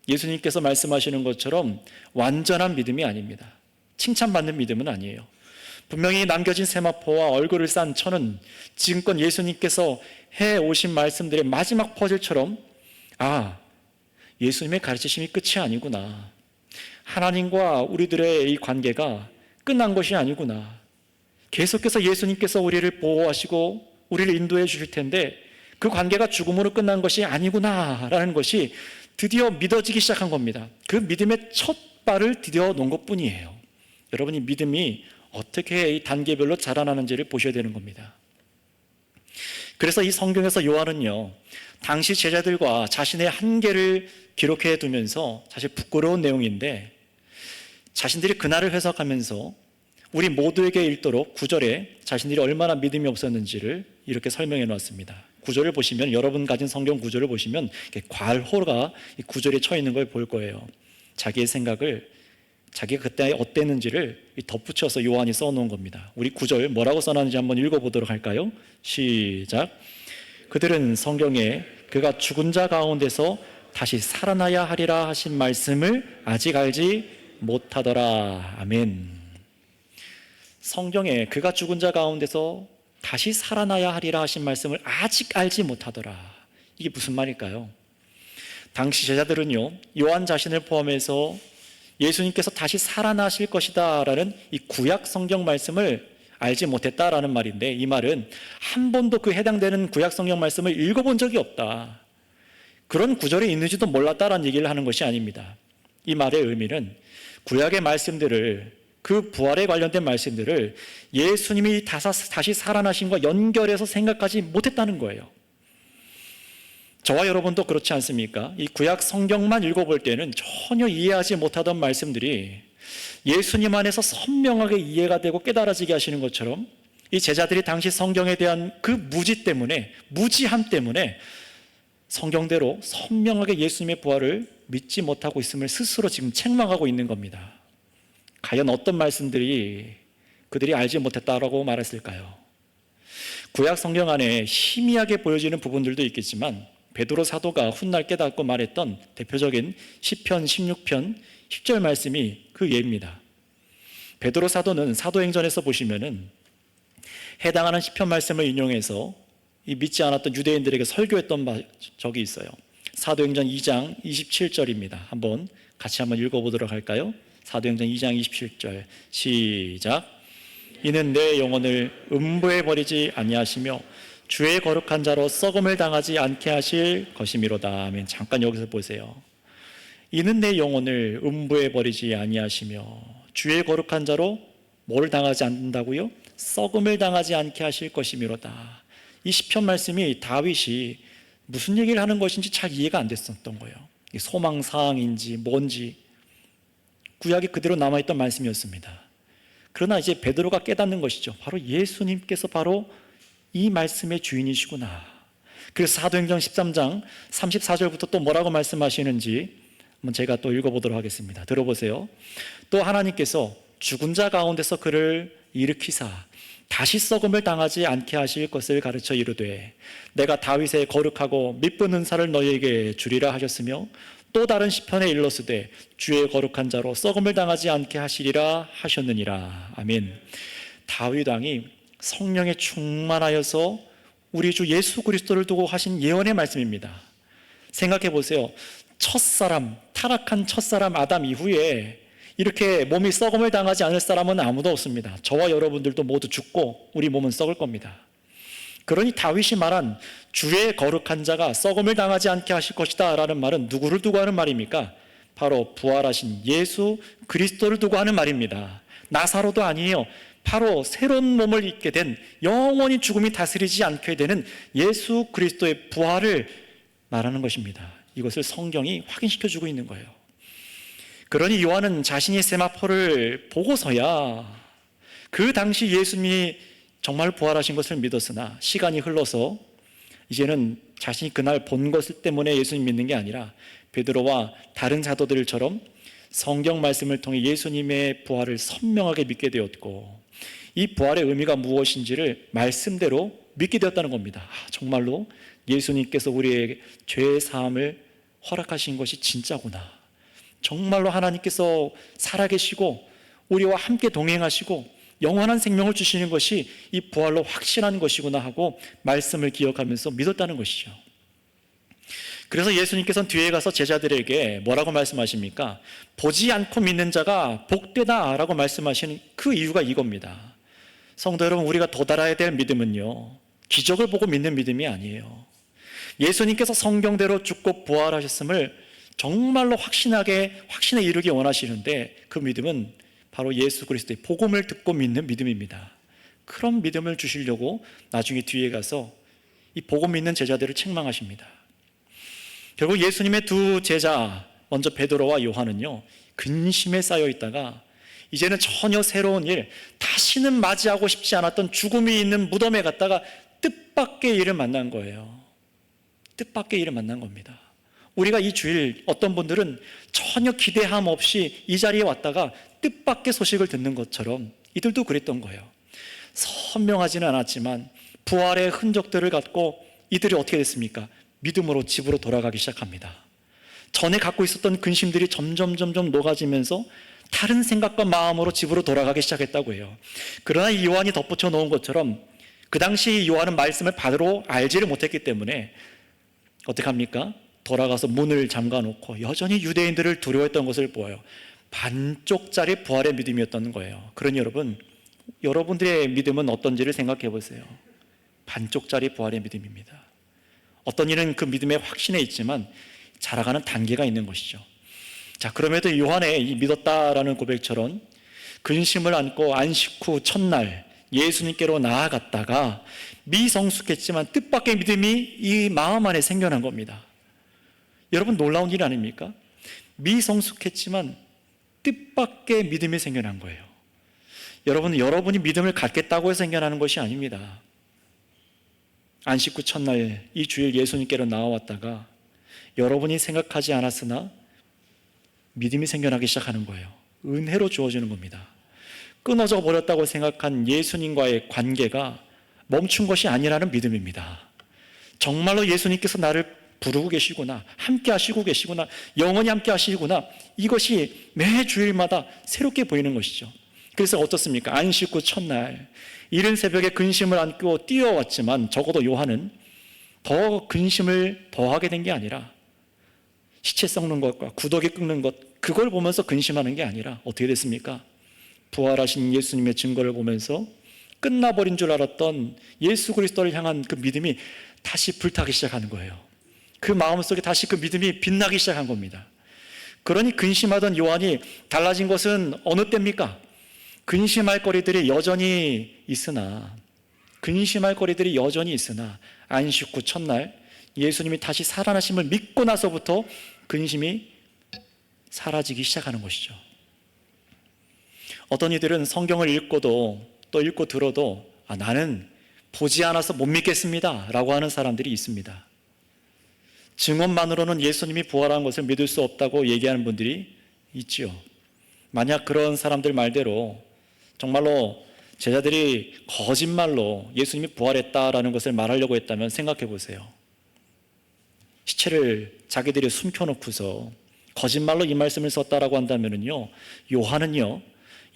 예수님께서 말씀하시는 것처럼 완전한 믿음이 아닙니다. 칭찬받는 믿음은 아니에요. 분명히 남겨진 세마포와 얼굴을 싼 천은 지금껏 예수님께서 해오신 말씀들의 마지막 퍼즐처럼, 아, 예수님의 가르치심이 끝이 아니구나, 하나님과 우리들의 이 관계가 끝난 것이 아니구나, 계속해서 예수님께서 우리를 보호하시고 우리를 인도해 주실 텐데 그 관계가 죽음으로 끝난 것이 아니구나 라는 것이 드디어 믿어지기 시작한 겁니다. 그 믿음의 첫 발을 디뎌 놓은 것뿐이에요. 여러분이 믿음이 어떻게 이 단계별로 자라나는지를 보셔야 되는 겁니다. 그래서 이 성경에서 요한은요, 당시 제자들과 자신의 한계를 기록해 두면서 사실 부끄러운 내용인데, 자신들이 그날을 해석하면서 우리 모두에게 읽도록 9절에 자신들이 얼마나 믿음이 없었는지를 이렇게 설명해 놓았습니다. 9절을 보시면, 여러분 가진 성경 9절을 보시면 괄호가 이 9절에 쳐 있는 걸 볼 거예요. 자기의 생각을, 자기가 그때 어땠는지를 덧붙여서 요한이 써놓은 겁니다. 우리 9절 뭐라고 써놨는지 한번 읽어보도록 할까요? 시작. 그들은 성경에 그가 죽은 자 가운데서 다시 살아나야 하리라 하신 말씀을 아직 알지 못하더라. 아멘. 성경에 그가 죽은 자 가운데서 다시 살아나야 하리라 하신 말씀을 아직 알지 못하더라. 이게 무슨 말일까요? 당시 제자들은요, 요한 자신을 포함해서 예수님께서 다시 살아나실 것이다 라는 이 구약 성경 말씀을 알지 못했다라는 말인데, 이 말은 한 번도 그 해당되는 구약 성경 말씀을 읽어본 적이 없다, 그런 구절이 있는지도 몰랐다라는 얘기를 하는 것이 아닙니다. 이 말의 의미는 구약의 말씀들을, 그 부활에 관련된 말씀들을 예수님이 다시 살아나신 것과 연결해서 생각하지 못했다는 거예요. 저와 여러분도 그렇지 않습니까? 이 구약 성경만 읽어볼 때는 전혀 이해하지 못하던 말씀들이 예수님 안에서 선명하게 이해가 되고 깨달아지게 하시는 것처럼, 이 제자들이 당시 성경에 대한 그 무지함 때문에 성경대로 선명하게 예수님의 부활을 믿지 못하고 있음을 스스로 지금 책망하고 있는 겁니다. 과연 어떤 말씀들이 그들이 알지 못했다라고 말했을까요? 구약 성경 안에 희미하게 보여지는 부분들도 있겠지만, 베드로 사도가 훗날 깨닫고 말했던 대표적인 시편 16편 10절 말씀이 그 예입니다. 베드로 사도는 사도행전에서 보시면은 해당하는 시편 말씀을 인용해서 이 믿지 않았던 유대인들에게 설교했던 적이 있어요. 사도행전 2장 27절입니다. 같이 한번 읽어보도록 할까요? 사도행전 2장 27절 시작. 이는 내 영혼을 음부에 버리지 아니하시며 주의 거룩한 자로 썩음을 당하지 않게 하실 것이미로다. 아멘. 잠깐 여기서 보세요. 이는 내 영혼을 음부에 버리지 아니하시며 주의 거룩한 자로 뭘 당하지 않는다고요? 썩음을 당하지 않게 하실 것이미로다. 이 시편 말씀이 다윗이 무슨 얘기를 하는 것인지 잘 이해가 안 됐었던 거예요. 소망사항인지 뭔지 구약이 그대로 남아있던 말씀이었습니다. 그러나 이제 베드로가 깨닫는 것이죠. 바로 예수님께서 바로 이 말씀의 주인이시구나. 그래서 사도행전 13장 34절부터 또 뭐라고 말씀하시는지 한번 제가 또 읽어보도록 하겠습니다. 들어보세요. 또 하나님께서 죽은 자 가운데서 그를 일으키사 다시 썩음을 당하지 않게 하실 것을 가르쳐 이르되 내가 다윗의 거룩하고 미쁜 은사를 너희에게 주리라 하셨으며 또 다른 시편에 일렀으되 주의 거룩한 자로 썩음을 당하지 않게 하시리라 하셨느니라. 아멘. 다윗 왕이 성령에 충만하여서 우리 주 예수 그리스도를 두고 하신 예언의 말씀입니다. 생각해 보세요. 타락한 첫사람 아담 이후에 이렇게 몸이 썩음을 당하지 않을 사람은 아무도 없습니다. 저와 여러분들도 모두 죽고 우리 몸은 썩을 겁니다. 그러니 다윗이 말한 주의 거룩한 자가 썩음을 당하지 않게 하실 것이다 라는 말은 누구를 두고 하는 말입니까? 바로 부활하신 예수 그리스도를 두고 하는 말입니다. 나사로도 아니에요. 바로 새로운 몸을 입게 된, 영원히 죽음이 다스리지 않게 되는 예수 그리스도의 부활을 말하는 것입니다. 이것을 성경이 확인시켜주고 있는 거예요. 그러니 요한은 자신이 세마포를 보고서야 그 당시 예수님이 정말 부활하신 것을 믿었으나 시간이 흘러서 이제는 자신이 그날 본 것 때문에 예수님 믿는 게 아니라 베드로와 다른 사도들처럼 성경 말씀을 통해 예수님의 부활을 선명하게 믿게 되었고, 이 부활의 의미가 무엇인지를 말씀대로 믿게 되었다는 겁니다. 정말로 예수님께서 우리에게 죄의 사함을 허락하신 것이 진짜구나. 정말로 하나님께서 살아계시고 우리와 함께 동행하시고 영원한 생명을 주시는 것이 이 부활로 확신한 것이구나 하고 말씀을 기억하면서 믿었다는 것이죠. 그래서 예수님께서는 뒤에 가서 제자들에게 뭐라고 말씀하십니까? 보지 않고 믿는 자가 복되다 라고 말씀하시는 그 이유가 이겁니다. 성도 여러분, 우리가 도달해야 될 믿음은요, 기적을 보고 믿는 믿음이 아니에요. 예수님께서 성경대로 죽고 부활하셨음을 정말로 확신에 이르기 원하시는데, 그 믿음은 바로 예수 그리스도의 복음을 듣고 믿는 믿음입니다. 그런 믿음을 주시려고 나중에 뒤에 가서 이 복음 믿는 제자들을 책망하십니다. 결국 예수님의 두 제자, 먼저 베드로와 요한은요, 근심에 쌓여 있다가 이제는 전혀 새로운 일, 다시는 맞이하고 싶지 않았던 죽음이 있는 무덤에 갔다가 뜻밖의 일을 만난 거예요. 뜻밖의 일을 만난 겁니다. 우리가 이 주일 어떤 분들은 전혀 기대함 없이 이 자리에 왔다가 뜻밖의 소식을 듣는 것처럼 이들도 그랬던 거예요. 선명하지는 않았지만 부활의 흔적들을 갖고 이들이 어떻게 됐습니까? 믿음으로 집으로 돌아가기 시작합니다. 전에 갖고 있었던 근심들이 점점 녹아지면서 다른 생각과 마음으로 집으로 돌아가기 시작했다고 해요. 그러나 이 요한이 덧붙여 놓은 것처럼 그 당시 요한은 말씀을 바로 알지를 못했기 때문에 어떻게 합니까? 돌아가서 문을 잠가놓고 여전히 유대인들을 두려워했던 것을 보아요. 반쪽짜리 부활의 믿음이었던 거예요. 그러니 여러분들의 믿음은 어떤지를 생각해 보세요. 반쪽짜리 부활의 믿음입니다. 어떤 이는 그 믿음의 확신에 있지만 자라가는 단계가 있는 것이죠. 자, 그럼에도 요한의 이 믿었다라는 고백처럼 근심을 안고 안식 후 첫날 예수님께로 나아갔다가 미성숙했지만 뜻밖의 믿음이 이 마음 안에 생겨난 겁니다. 여러분, 놀라운 일 아닙니까? 미성숙했지만 뜻밖의 믿음이 생겨난 거예요. 여러분이 믿음을 갖겠다고 해서 생겨나는 것이 아닙니다. 안식 후 첫날 이 주일 예수님께로 나와왔다가 여러분이 생각하지 않았으나 믿음이 생겨나기 시작하는 거예요. 은혜로 주어지는 겁니다. 끊어져 버렸다고 생각한 예수님과의 관계가 멈춘 것이 아니라는 믿음입니다. 정말로 예수님께서 나를 부르고 계시구나, 함께 하시고 계시구나, 영원히 함께 하시구나, 이것이 매 주일마다 새롭게 보이는 것이죠. 그래서 어떻습니까? 안식 후 첫날 이른 새벽에 근심을 안고 뛰어왔지만 적어도 요한은 더 근심을 더하게 된 게 아니라 시체 썩는 것과 구더기 끓는 것, 그걸 보면서 근심하는 게 아니라 어떻게 됐습니까? 부활하신 예수님의 증거를 보면서 끝나버린 줄 알았던 예수 그리스도를 향한 그 믿음이 다시 불타기 시작하는 거예요. 그 마음속에 다시 그 믿음이 빛나기 시작한 겁니다. 그러니 근심하던 요한이 달라진 것은 어느 때입니까? 근심할 거리들이 여전히 있으나 안식 후 첫날 예수님이 다시 살아나심을 믿고 나서부터 근심이 사라지기 시작하는 것이죠. 어떤 이들은 성경을 읽고도 또 읽고 들어도 나는 보지 않아서 못 믿겠습니다 라고 하는 사람들이 있습니다. 증언만으로는 예수님이 부활한 것을 믿을 수 없다고 얘기하는 분들이 있지요. 만약 그런 사람들 말대로 정말로 제자들이 거짓말로 예수님이 부활했다라는 것을 말하려고 했다면 생각해 보세요. 시체를 자기들이 숨겨놓고서 거짓말로 이 말씀을 썼다라고 한다면요, 요한은요,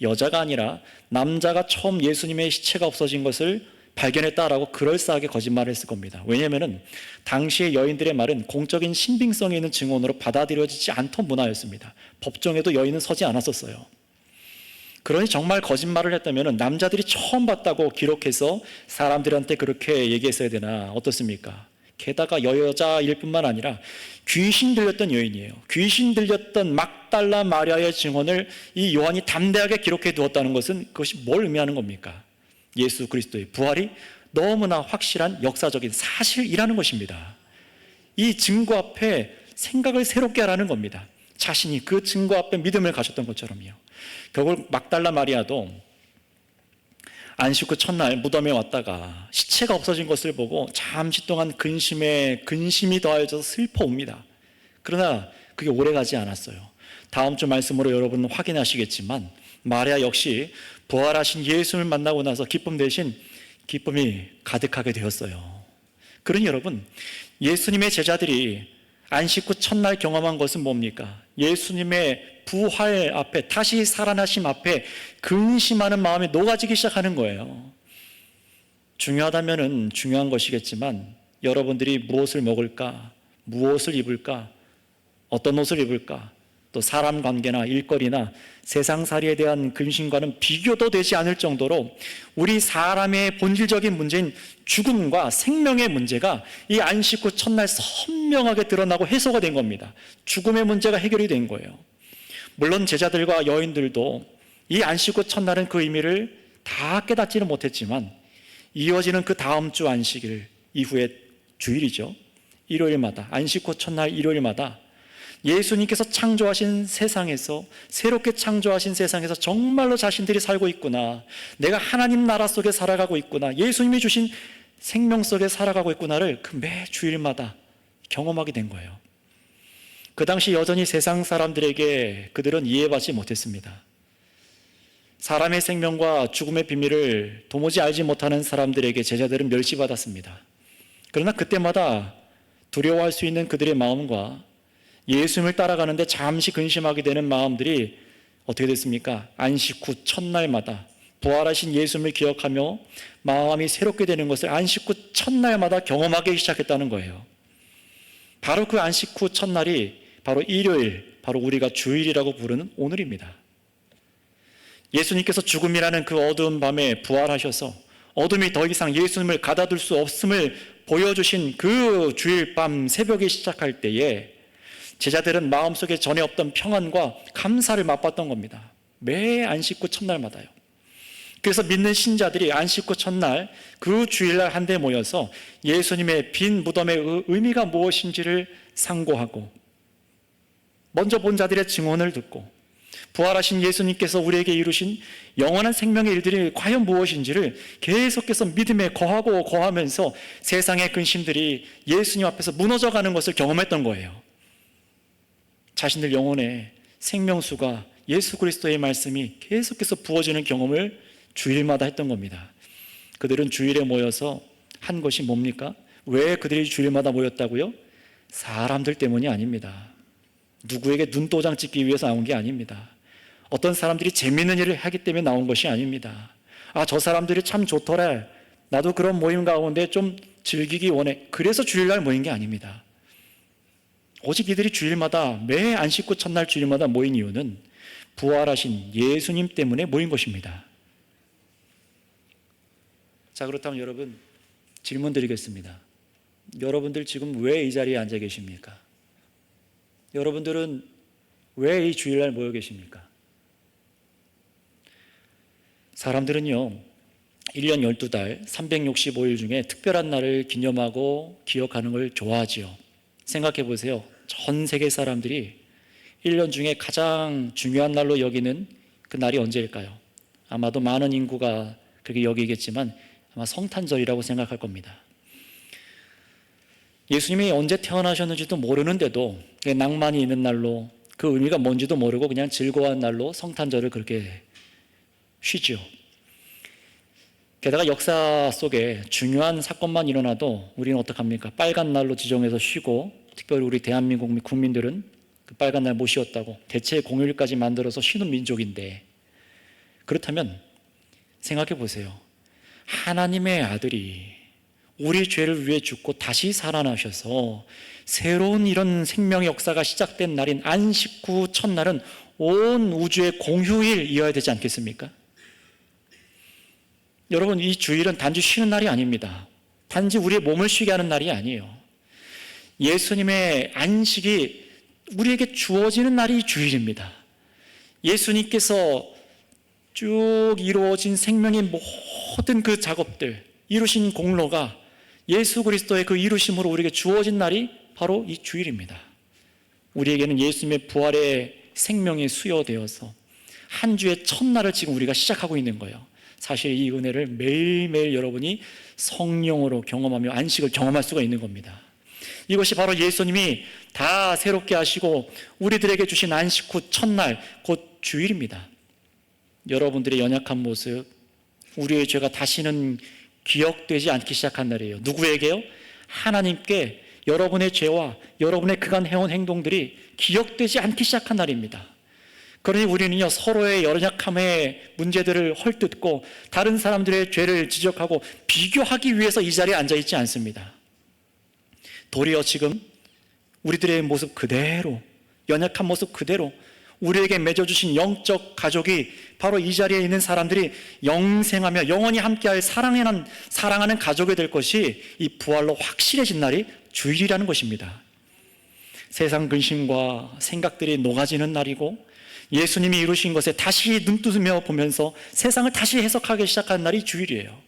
여자가 아니라 남자가 처음 예수님의 시체가 없어진 것을 발견했다라고 그럴싸하게 거짓말을 했을 겁니다. 왜냐하면 당시의 여인들의 말은 공적인 신빙성이 있는 증언으로 받아들여지지 않던 문화였습니다. 법정에도 여인은 서지 않았었어요. 그러니 정말 거짓말을 했다면 남자들이 처음 봤다고 기록해서 사람들한테 그렇게 얘기했어야 되나 어떻습니까? 게다가 여자일 뿐만 아니라 귀신 들렸던 여인이에요. 귀신 들렸던 막달라 마리아의 증언을 이 요한이 담대하게 기록해 두었다는 것은 그것이 뭘 의미하는 겁니까? 예수 그리스도의 부활이 너무나 확실한 역사적인 사실이라는 것입니다. 이 증거 앞에 생각을 새롭게 하라는 겁니다. 자신이 그 증거 앞에 믿음을 가졌던 것처럼요. 결국 막달라 마리아도 안식 후 첫날 무덤에 왔다가 시체가 없어진 것을 보고 잠시 동안 근심이 더해져서 슬퍼옵니다. 그러나 그게 오래가지 않았어요. 다음 주 말씀으로 여러분 확인하시겠지만 마리아 역시 부활하신 예수를 만나고 나서 기쁨 대신 기쁨이 가득하게 되었어요. 그러니 여러분, 예수님의 제자들이 안식 후 첫날 경험한 것은 뭡니까? 예수님의 부활 앞에, 다시 살아나심 앞에 근심하는 마음이 녹아지기 시작하는 거예요. 중요하다면 중요한 것이겠지만 여러분들이 무엇을 먹을까? 무엇을 입을까? 어떤 옷을 입을까? 또 사람 관계나 일거리나 세상살이에 대한 근심과는 비교도 되지 않을 정도로 우리 사람의 본질적인 문제인 죽음과 생명의 문제가 이 안식 후 첫날 선명하게 드러나고 해소가 된 겁니다. 죽음의 문제가 해결이 된 거예요. 물론 제자들과 여인들도 이 안식 후 첫날은 그 의미를 다 깨닫지는 못했지만 이어지는 그 다음 주 안식일 이후에 주일이죠. 일요일마다, 안식 후 첫날 일요일마다 예수님께서 창조하신 세상에서, 새롭게 창조하신 세상에서 정말로 자신들이 살고 있구나, 내가 하나님 나라 속에 살아가고 있구나, 예수님이 주신 생명 속에 살아가고 있구나를 그 매 주일마다 경험하게 된 거예요. 그 당시 여전히 세상 사람들에게 그들은 이해받지 못했습니다. 사람의 생명과 죽음의 비밀을 도무지 알지 못하는 사람들에게 제자들은 멸시받았습니다. 그러나 그때마다 두려워할 수 있는 그들의 마음과 예수님을 따라가는데 잠시 근심하게 되는 마음들이 어떻게 됐습니까? 안식 후 첫날마다 부활하신 예수님을 기억하며 마음이 새롭게 되는 것을 안식 후 첫날마다 경험하기 시작했다는 거예요. 바로 그 안식 후 첫날이 바로 일요일, 바로 우리가 주일이라고 부르는 오늘입니다. 예수님께서 죽음이라는 그 어두운 밤에 부활하셔서 어둠이 더 이상 예수님을 가다둘 수 없음을 보여주신 그 주일 밤 새벽에 시작할 때에 제자들은 마음속에 전에 없던 평안과 감사를 맛봤던 겁니다. 매 안식 후 첫날마다요. 그래서 믿는 신자들이 안식 후 첫날 그 주일날 한데 모여서 예수님의 빈 무덤의 의미가 무엇인지를 상고하고, 먼저 본 자들의 증언을 듣고, 부활하신 예수님께서 우리에게 이루신 영원한 생명의 일들이 과연 무엇인지를 계속해서 믿음에 거하고 거하면서 세상의 근심들이 예수님 앞에서 무너져가는 것을 경험했던 거예요. 자신들 영혼에 생명수가, 예수 그리스도의 말씀이 계속해서 부어지는 경험을 주일마다 했던 겁니다. 그들은 주일에 모여서 한 것이 뭡니까? 왜 그들이 주일마다 모였다고요? 사람들 때문이 아닙니다. 누구에게 눈도장 찍기 위해서 나온 게 아닙니다. 어떤 사람들이 재밌는 일을 하기 때문에 나온 것이 아닙니다. 아, 저 사람들이 참 좋더래, 나도 그런 모임 가운데 좀 즐기기 원해, 그래서 주일날 모인 게 아닙니다. 오직 이들이 주일마다, 매 안식 후 첫날 주일마다 모인 이유는 부활하신 예수님 때문에 모인 것입니다. 자, 그렇다면 여러분, 질문 드리겠습니다. 여러분들 지금 왜 이 자리에 앉아 계십니까? 여러분들은 왜 이 주일날 모여 계십니까? 사람들은요, 1년 12달 365일 중에 특별한 날을 기념하고 기억하는 걸 좋아하지요. 생각해 보세요. 전 세계 사람들이 1년 중에 가장 중요한 날로 여기는 그 날이 언제일까요? 아마도 많은 인구가 그렇게 여기겠지만 아마 성탄절이라고 생각할 겁니다. 예수님이 언제 태어나셨는지도 모르는데도 낭만이 있는 날로, 그 의미가 뭔지도 모르고 그냥 즐거운 날로 성탄절을 그렇게 쉬죠. 게다가 역사 속에 중요한 사건만 일어나도 우리는 어떡합니까? 빨간 날로 지정해서 쉬고, 특별히 우리 대한민국 국민들은 그 빨간 날 못 쉬었다고 대체 공휴일까지 만들어서 쉬는 민족인데, 그렇다면 생각해 보세요. 하나님의 아들이 우리 죄를 위해 죽고 다시 살아나셔서 새로운 이런 생명의 역사가 시작된 날인 안식 후 첫날은 온 우주의 공휴일이어야 되지 않겠습니까? 여러분, 이 주일은 단지 쉬는 날이 아닙니다. 단지 우리의 몸을 쉬게 하는 날이 아니에요. 예수님의 안식이 우리에게 주어지는 날이 주일입니다. 예수님께서 쭉 이루어진 생명의 모든 그 작업들, 이루신 공로가 예수 그리스도의 그 이루심으로 우리에게 주어진 날이 바로 이 주일입니다. 우리에게는 예수님의 부활의 생명이 수여되어서 한 주의 첫날을 지금 우리가 시작하고 있는 거예요. 사실 이 은혜를 매일매일 여러분이 성령으로 경험하며 안식을 경험할 수가 있는 겁니다. 이것이 바로 예수님이 다 새롭게 하시고 우리들에게 주신 안식 후 첫날, 곧 주일입니다. 여러분들의 연약한 모습, 우리의 죄가 다시는 기억되지 않기 시작한 날이에요. 누구에게요? 하나님께 여러분의 죄와 여러분의 그간 해온 행동들이 기억되지 않기 시작한 날입니다. 그러니 우리는요, 서로의 연약함의 문제들을 헐뜯고 다른 사람들의 죄를 지적하고 비교하기 위해서 이 자리에 앉아있지 않습니다. 도리어 지금 우리들의 모습 그대로, 연약한 모습 그대로 우리에게 맺어주신 영적 가족이 바로 이 자리에 있는 사람들이 영생하며 영원히 함께할 사랑하는 가족이 될 것이 이 부활로 확실해진 날이 주일이라는 것입니다. 세상 근심과 생각들이 녹아지는 날이고 예수님이 이루신 것에 다시 눈뜨며 보면서 세상을 다시 해석하기 시작한 날이 주일이에요.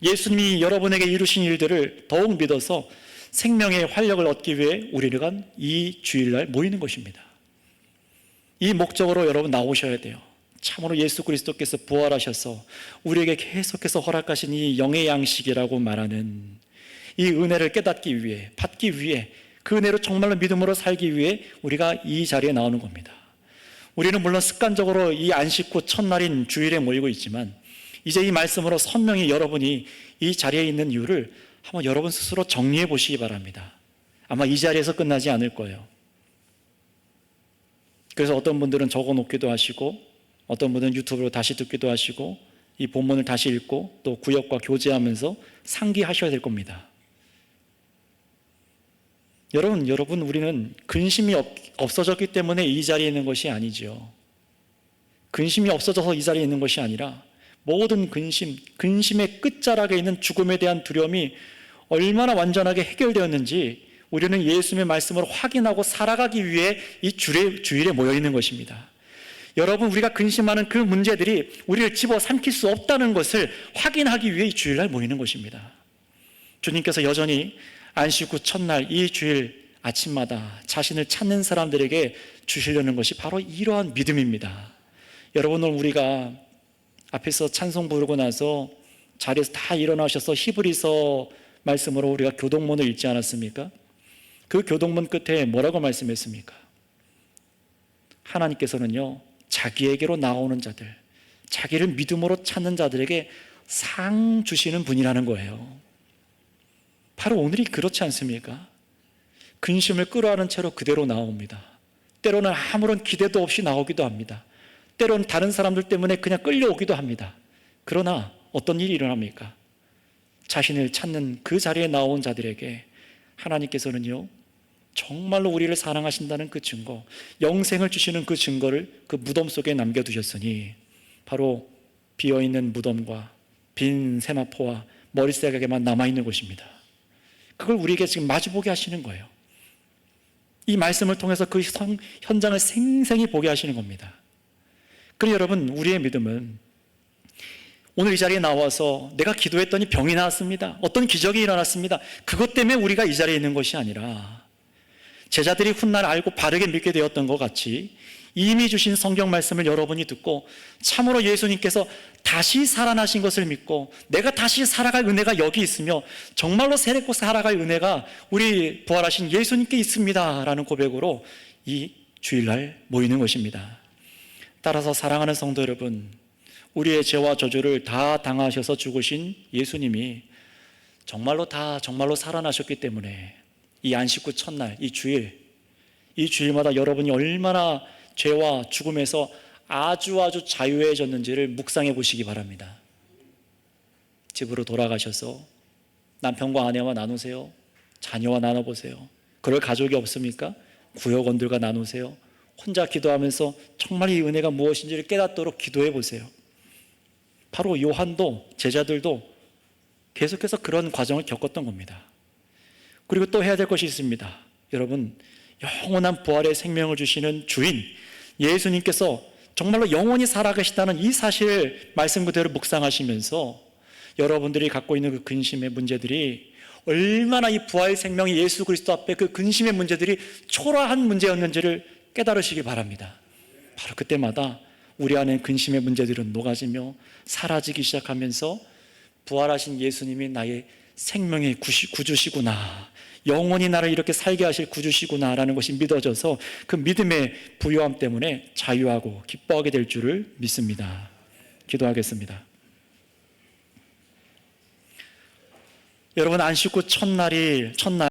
예수님이 여러분에게 이루신 일들을 더욱 믿어서 생명의 활력을 얻기 위해 우리가 이 주일날 모이는 것입니다. 이 목적으로 여러분 나오셔야 돼요. 참으로 예수 그리스도께서 부활하셔서 우리에게 계속해서 허락하신 이 영의 양식이라고 말하는 이 은혜를 깨닫기 위해, 받기 위해, 그 은혜로 정말로 믿음으로 살기 위해 우리가 이 자리에 나오는 겁니다. 우리는 물론 습관적으로 이 안식 후 첫날인 주일에 모이고 있지만 이제 이 말씀으로 선명히 여러분이 이 자리에 있는 이유를 한번 여러분 스스로 정리해 보시기 바랍니다. 아마 이 자리에서 끝나지 않을 거예요. 그래서 어떤 분들은 적어 놓기도 하시고 어떤 분은 유튜브로 다시 듣기도 하시고 이 본문을 다시 읽고 또 구역과 교제하면서 상기하셔야 될 겁니다. 여러분 우리는 근심이 없어졌기 때문에 이 자리에 있는 것이 아니죠. 근심이 없어져서 이 자리에 있는 것이 아니라 모든 근심의 끝자락에 있는 죽음에 대한 두려움이 얼마나 완전하게 해결되었는지 우리는 예수님의 말씀으로 확인하고 살아가기 위해 이 주일에 모여 있는 것입니다. 여러분, 우리가 근심하는 그 문제들이 우리를 집어삼킬 수 없다는 것을 확인하기 위해 이 주일날 모이는 것입니다. 주님께서 여전히 안식 후 첫날 이 주일 아침마다 자신을 찾는 사람들에게 주시려는 것이 바로 이러한 믿음입니다. 여러분, 오늘 우리가 앞에서 찬송 부르고 나서 자리에서 다 일어나셔서 히브리서 말씀으로 우리가 교동문을 읽지 않았습니까? 그 교동문 끝에 뭐라고 말씀했습니까? 하나님께서는요, 자기에게로 나오는 자들, 자기를 믿음으로 찾는 자들에게 상 주시는 분이라는 거예요. 바로 오늘이 그렇지 않습니까? 근심을 끌어안은 채로 그대로 나옵니다. 때로는 아무런 기대도 없이 나오기도 합니다. 때로는 다른 사람들 때문에 그냥 끌려오기도 합니다. 그러나 어떤 일이 일어납니까? 자신을 찾는 그 자리에 나온 자들에게 하나님께서는요, 정말로 우리를 사랑하신다는 그 증거, 영생을 주시는 그 증거를 그 무덤 속에 남겨두셨으니 바로 비어있는 무덤과 빈 세마포와 머리색에만 남아있는 곳입니다. 그걸 우리에게 지금 마주보게 하시는 거예요. 이 말씀을 통해서 그 현장을 생생히 보게 하시는 겁니다. 그러니 여러분, 우리의 믿음은 오늘 이 자리에 나와서 내가 기도했더니 병이 나았습니다, 어떤 기적이 일어났습니다, 그것 때문에 우리가 이 자리에 있는 것이 아니라 제자들이 훗날 알고 바르게 믿게 되었던 것 같이 이미 주신 성경 말씀을 여러분이 듣고 참으로 예수님께서 다시 살아나신 것을 믿고 내가 다시 살아갈 은혜가 여기 있으며 정말로 새롭고 살아갈 은혜가 우리 부활하신 예수님께 있습니다 라는 고백으로 이 주일날 모이는 것입니다. 따라서 사랑하는 성도 여러분, 우리의 죄와 저주를 다 당하셔서 죽으신 예수님이 정말로 살아나셨기 때문에 이 안식 후 첫날, 이 주일마다 여러분이 얼마나 죄와 죽음에서 아주 자유해졌는지를 묵상해 보시기 바랍니다. 집으로 돌아가셔서 남편과 아내와 나누세요. 자녀와 나눠보세요. 그럴 가족이 없습니까? 구역원들과 나누세요. 혼자 기도하면서 정말 이 은혜가 무엇인지를 깨닫도록 기도해 보세요. 바로 요한도 제자들도 계속해서 그런 과정을 겪었던 겁니다. 그리고 또 해야 될 것이 있습니다. 여러분, 영원한 부활의 생명을 주시는 주인 예수님께서 정말로 영원히 살아계시다는 이 사실 말씀 그대로 묵상하시면서 여러분들이 갖고 있는 그 근심의 문제들이 얼마나 이 부활 생명이 예수 그리스도 앞에 그 근심의 문제들이 초라한 문제였는지를 깨달으시기 바랍니다. 바로 그때마다 우리 안에 근심의 문제들은 녹아지며 사라지기 시작하면서 부활하신 예수님이 나의 생명의 구주시구나, 영원히 나를 이렇게 살게 하실 구주시구나 라는 것이 믿어져서 그 믿음의 부요함 때문에 자유하고 기뻐하게 될 줄을 믿습니다. 기도하겠습니다. 여러분, 안식 후 첫날